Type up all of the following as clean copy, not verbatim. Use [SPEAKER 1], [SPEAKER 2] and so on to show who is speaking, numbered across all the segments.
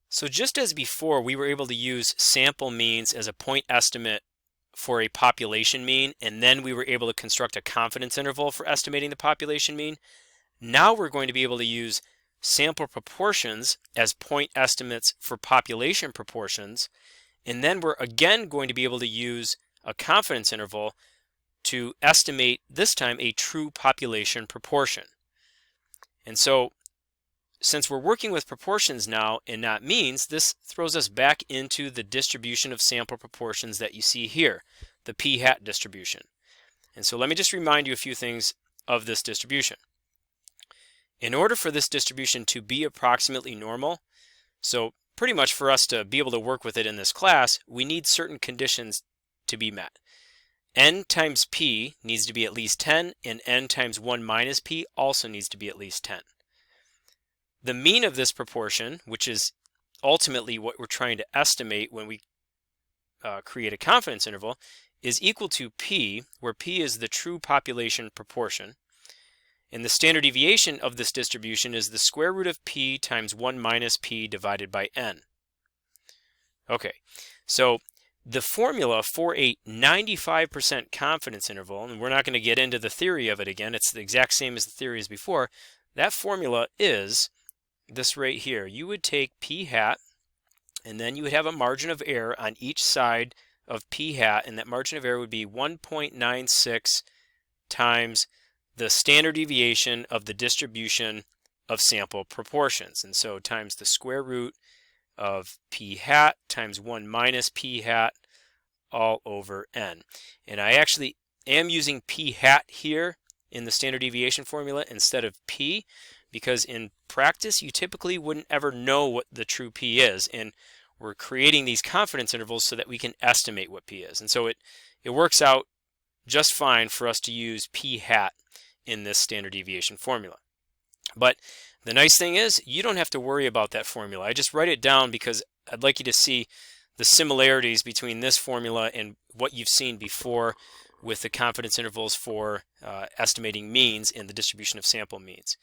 [SPEAKER 1] So just as before, we were able to use sample means as a point estimate for a population mean, and then we were able to construct a confidence interval for estimating the population mean. Now we're going to be able to use sample proportions as point estimates for population proportions, and then we're again going to be able to use a confidence interval to estimate, this time, a true population proportion. And so since we're working with proportions now and not means, this throws us back into the distribution of sample proportions that you see here, the p-hat distribution. And so let me just remind you a few things of this distribution. In order for this distribution to be approximately normal, so pretty much for us to be able to work with it in this class, we need certain conditions to be met. N times p needs to be at least 10, and n times 1 minus p also needs to be at least 10. The mean of this proportion, which is ultimately what we're trying to estimate when we create a confidence interval, is equal to p, where p is the true population proportion. And the standard deviation of this distribution is the square root of p times 1 minus p divided by n. Okay, so the formula for a 95% confidence interval, and we're not going to get into the theory of it again, it's the exact same as the theory as before, that formula is this right here. You would take p hat, and then you would have a margin of error on each side of p hat, and that margin of error would be 1.96 times the standard deviation of the distribution of sample proportions. And so times the square root of p hat times 1 minus p hat all over n. And I actually am using p hat here in the standard deviation formula instead of p, because in practice you typically wouldn't ever know what the true p is, and we're creating these confidence intervals so that we can estimate what p is. And so it works out just fine for us to use p hat in this standard deviation formula. But the nice thing is you don't have to worry about that formula. I just write it down because I'd like you to see the similarities between this formula and what you've seen before with the confidence intervals for estimating means in the distribution of sample means.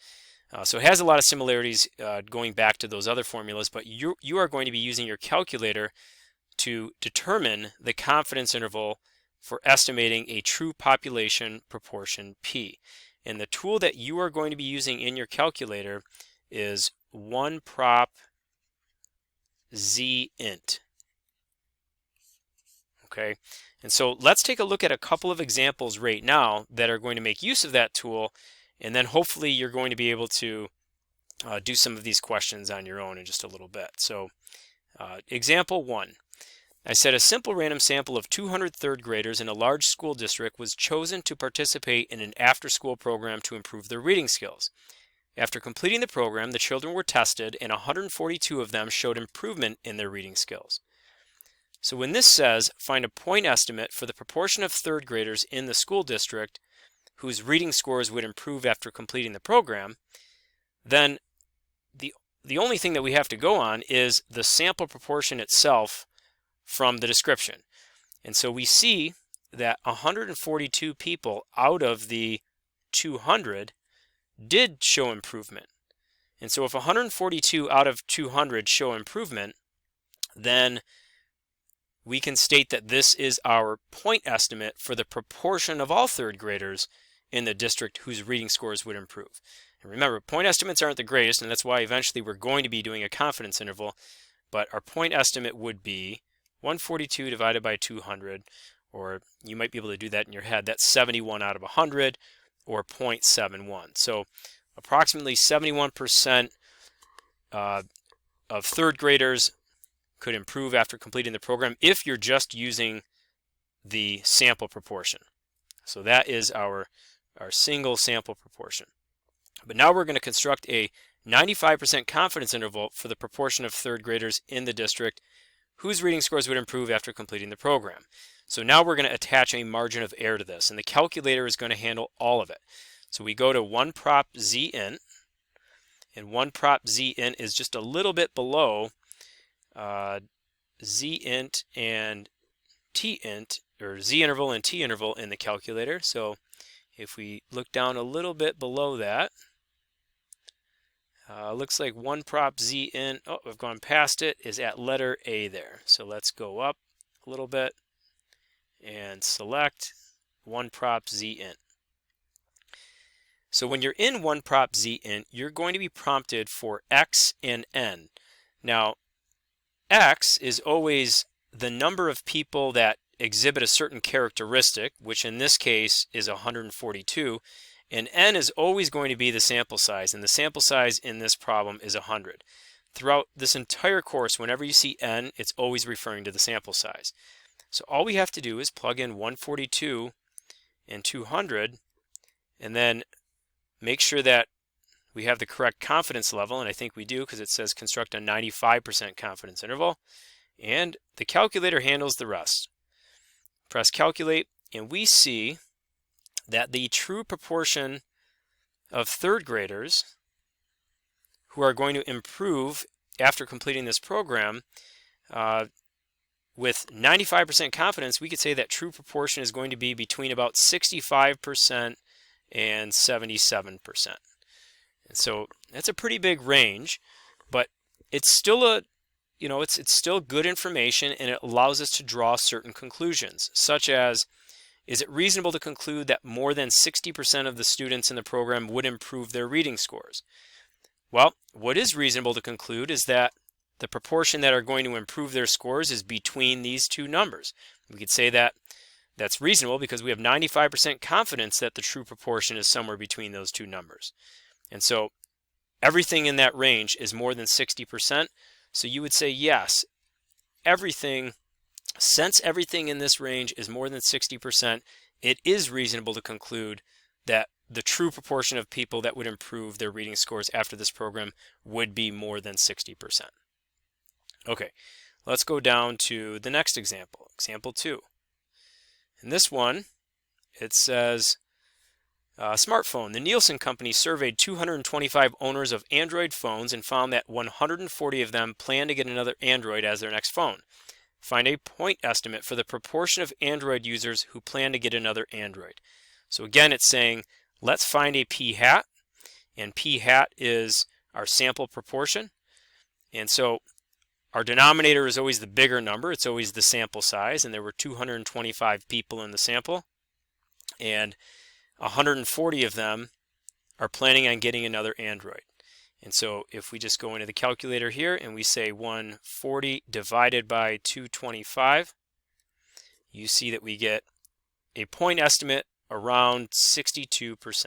[SPEAKER 1] So it has a lot of similarities going back to those other formulas, but you are going to be using your calculator to determine the confidence interval for estimating a true population proportion p. And the tool that you are going to be using in your calculator is 1prop zint. Okay, and so let's take a look at a couple of examples right now that are going to make use of that tool, and then hopefully you're going to be able to do some of these questions on your own in just a little bit. So example 1. I said a simple random sample of 200 third graders in a large school district was chosen to participate in an after-school program to improve their reading skills. After completing the program, the children were tested, and 142 of them showed improvement in their reading skills. So when this says find a point estimate for the proportion of third graders in the school district whose reading scores would improve after completing the program, then the only thing that we have to go on is the sample proportion itself from the description. And so we see that 142 people out of the 200 did show improvement. And so if 142 out of 200 show improvement, then we can state that this is our point estimate for the proportion of all third graders in the district whose reading scores would improve. And remember, point estimates aren't the greatest, and that's why eventually we're going to be doing a confidence interval, but our point estimate would be 142 divided by 200, or you might be able to do that in your head. That's 71 out of 100, or 0.71. So approximately 71% of third graders could improve after completing the program if you're just using the sample proportion. So that is our single sample proportion. But now we're going to construct a 95% confidence interval for the proportion of third graders in the district whose reading scores would improve after completing the program. So now we're going to attach a margin of error to this, and the calculator is going to handle all of it. So we go to 1prop zint, and 1prop zint is just a little bit below zint and tint, or z interval and t interval in the calculator. So if we look down a little bit below that, Looks like one prop z int, oh, I've gone past it, is at letter A there. So let's go up a little bit and select one prop z int. So when you're in one prop z int, you're going to be prompted for x and n. Now, x is always the number of people that exhibit a certain characteristic, which in this case is 142, and n is always going to be the sample size, and the sample size in this problem is 100. Throughout this entire course, whenever you see n, it's always referring to the sample size. So all we have to do is plug in 142 and 200, and then make sure that we have the correct confidence level, and I think we do because it says construct a 95% confidence interval, and the calculator handles the rest. Press calculate, and we see that the true proportion of third graders who are going to improve after completing this program, with 95% confidence, we could say that true proportion is going to be between about 65% and 77%. And so that's a pretty big range, but it's still it's still good information, and it allows us to draw certain conclusions, such as, is it reasonable to conclude that more than 60% of the students in the program would improve their reading scores? Well, what is reasonable to conclude is that the proportion that are going to improve their scores is between these two numbers. We could say that that's reasonable because we have 95% confidence that the true proportion is somewhere between those two numbers. And so everything in that range is more than 60%. So you would say yes, since everything in this range is more than 60%, it is reasonable to conclude that the true proportion of people that would improve their reading scores after this program would be more than 60%. Okay, let's go down to the next example, example 2. In this one, it says, smartphone. The Nielsen Company surveyed 225 owners of Android phones and found that 140 of them plan to get another Android as their next phone. Find a point estimate for the proportion of Android users who plan to get another Android. So again, it's saying, let's find a p-hat, and p-hat is our sample proportion. And so our denominator is always the bigger number. It's always the sample size, and there were 225 people in the sample, and 140 of them are planning on getting another Android. And so if we just go into the calculator here and we say 140 divided by 225, you see that we get a point estimate around 62%.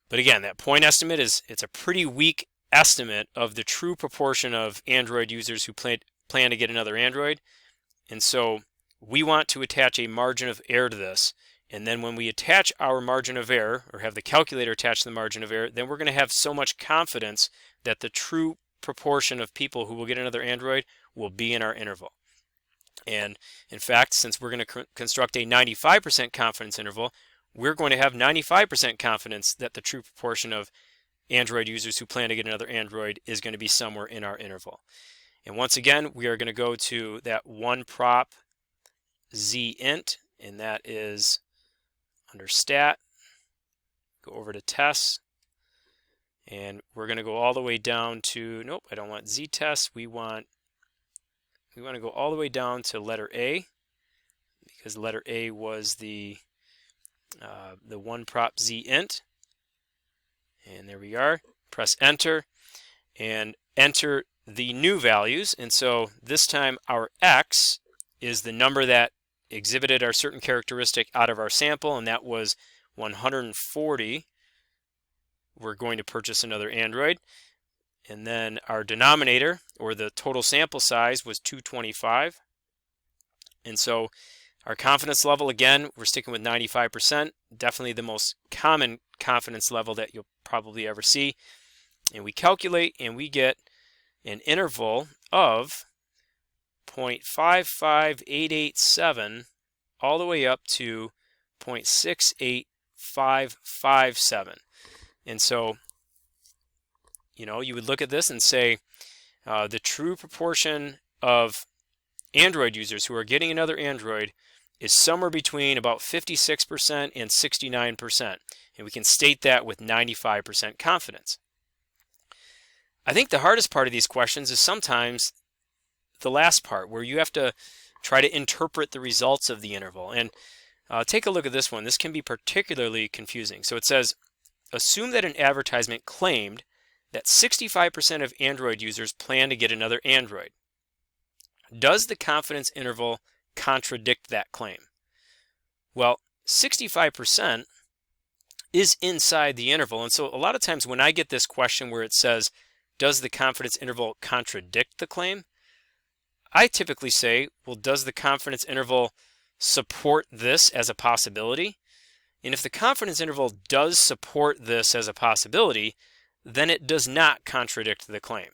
[SPEAKER 1] But again, that point estimate it's a pretty weak estimate of the true proportion of Android users who plan to get another Android. And so we want to attach a margin of error to this. And then when we attach our margin of error, or have the calculator attach the margin of error, then we're going to have so much confidence that the true proportion of people who will get another Android will be in our interval. And in fact, since we're going to construct a 95% confidence interval, we're going to have 95% confidence that the true proportion of Android users who plan to get another Android is going to be somewhere in our interval. And once again, we are going to go to that one prop z int, and that is under stat, go over to tests, and we're going to go all the way down to, nope, I don't want z tests, we want to go all the way down to letter A, because letter A was the one prop z int. And there we are. Press enter and enter the new values. And so this time our x is the number that exhibited our certain characteristic out of our sample, and that was 140. We're going to purchase another Android. And then our denominator, or the total sample size, was 225. And so our confidence level, again, we're sticking with 95%, definitely the most common confidence level that you'll probably ever see. And we calculate, and we get an interval of 0.55887 all the way up to 0.68557. And so, you would look at this and say the true proportion of Android users who are getting another Android is somewhere between about 56% and 69%, and we can state that with 95% confidence. I think the hardest part of these questions is sometimes the last part, where you have to try to interpret the results of the interval. And take a look at this one. This can be particularly confusing. So it says, assume that an advertisement claimed that 65% of Android users plan to get another Android. Does the confidence interval contradict that claim? Well, 65% is inside the interval, and so a lot of times when I get this question where it says, does the confidence interval contradict the claim? I typically say, well, does the confidence interval support this as a possibility? And if the confidence interval does support this as a possibility, then it does not contradict the claim.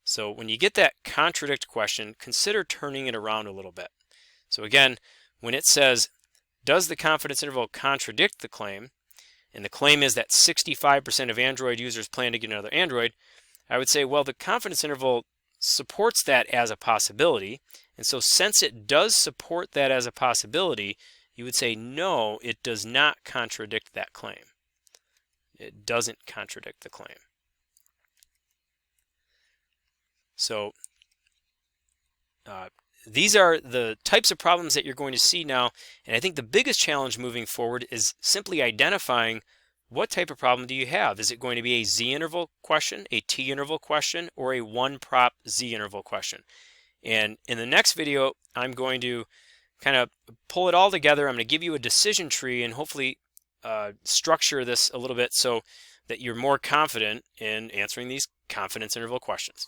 [SPEAKER 1] So when you get that contradict question, consider turning it around a little bit. So again, when it says, does the confidence interval contradict the claim, and the claim is that 65% of Android users plan to get another Android, I would say, well, the confidence interval supports that as a possibility. And so since it does support that as a possibility, you would say, no, it does not contradict that claim. It doesn't contradict the claim. So these are the types of problems that you're going to see now. And I think the biggest challenge moving forward is simply identifying what type of problem do you have. Is it going to be a z-interval question, a t-interval question, or a one-prop z-interval question? And in the next video, I'm going to kind of pull it all together. I'm going to give you a decision tree and hopefully structure this a little bit so that you're more confident in answering these confidence interval questions.